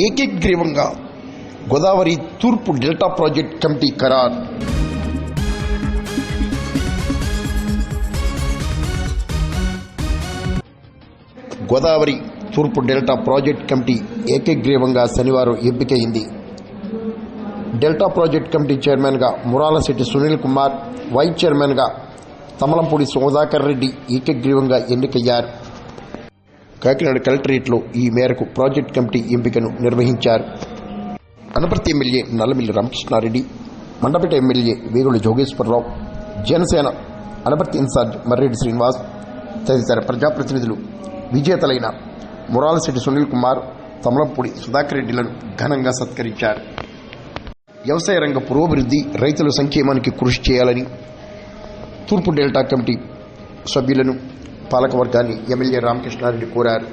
ఏకగ్రీవంగా గోదావరి తూర్పు delta project committee ఖరారు. గోదావరి తూర్పు డెల్టా ప్రాజెక్ట్ కమిటీ ఏకగ్రీవంగా శనివారం ఎంపికైంది. డెల్టా ప్రాజెక్ట్ కమిటీ చైర్మన్గా మురాలశెట్టి సునీల్ కుమార్, వైస్ చైర్మన్గా తమలంపూడి సుధాకర్ రెడ్డి ఏకగ్రీవంగా ఎన్నికయ్యారు. కాకినాడ కలెక్టరేట్లో ఈ మేరకు ప్రాజెక్ట్ కమిటీ ఎంపికను నిర్వహించారు. Anaparthi MLA Nallamilli Ramakrishna Reddy, Mandapeta MLA Vegulla Jogeswara Rao, Janasena Anaparthi incharge Marreddy Srinivas తదితర ప్రజాప్రతినిధులు విజేతలైన మురాలశెట్టి సునీల్ కుమార్, తమలంపూడి సుధాకర్ రెడ్డిలను ఘనంగా సత్కరించారు. వ్యవసాయ రంగ పురోభివృద్ధి, రైతుల సంక్షేమానికి కృషి చేయాలని తూర్పు డెల్టా కమిటీ సభ్యులను, పాలకవర్గాన్ని ఎమ్మెల్యే రామకృష్ణారెడ్డి కోరారు.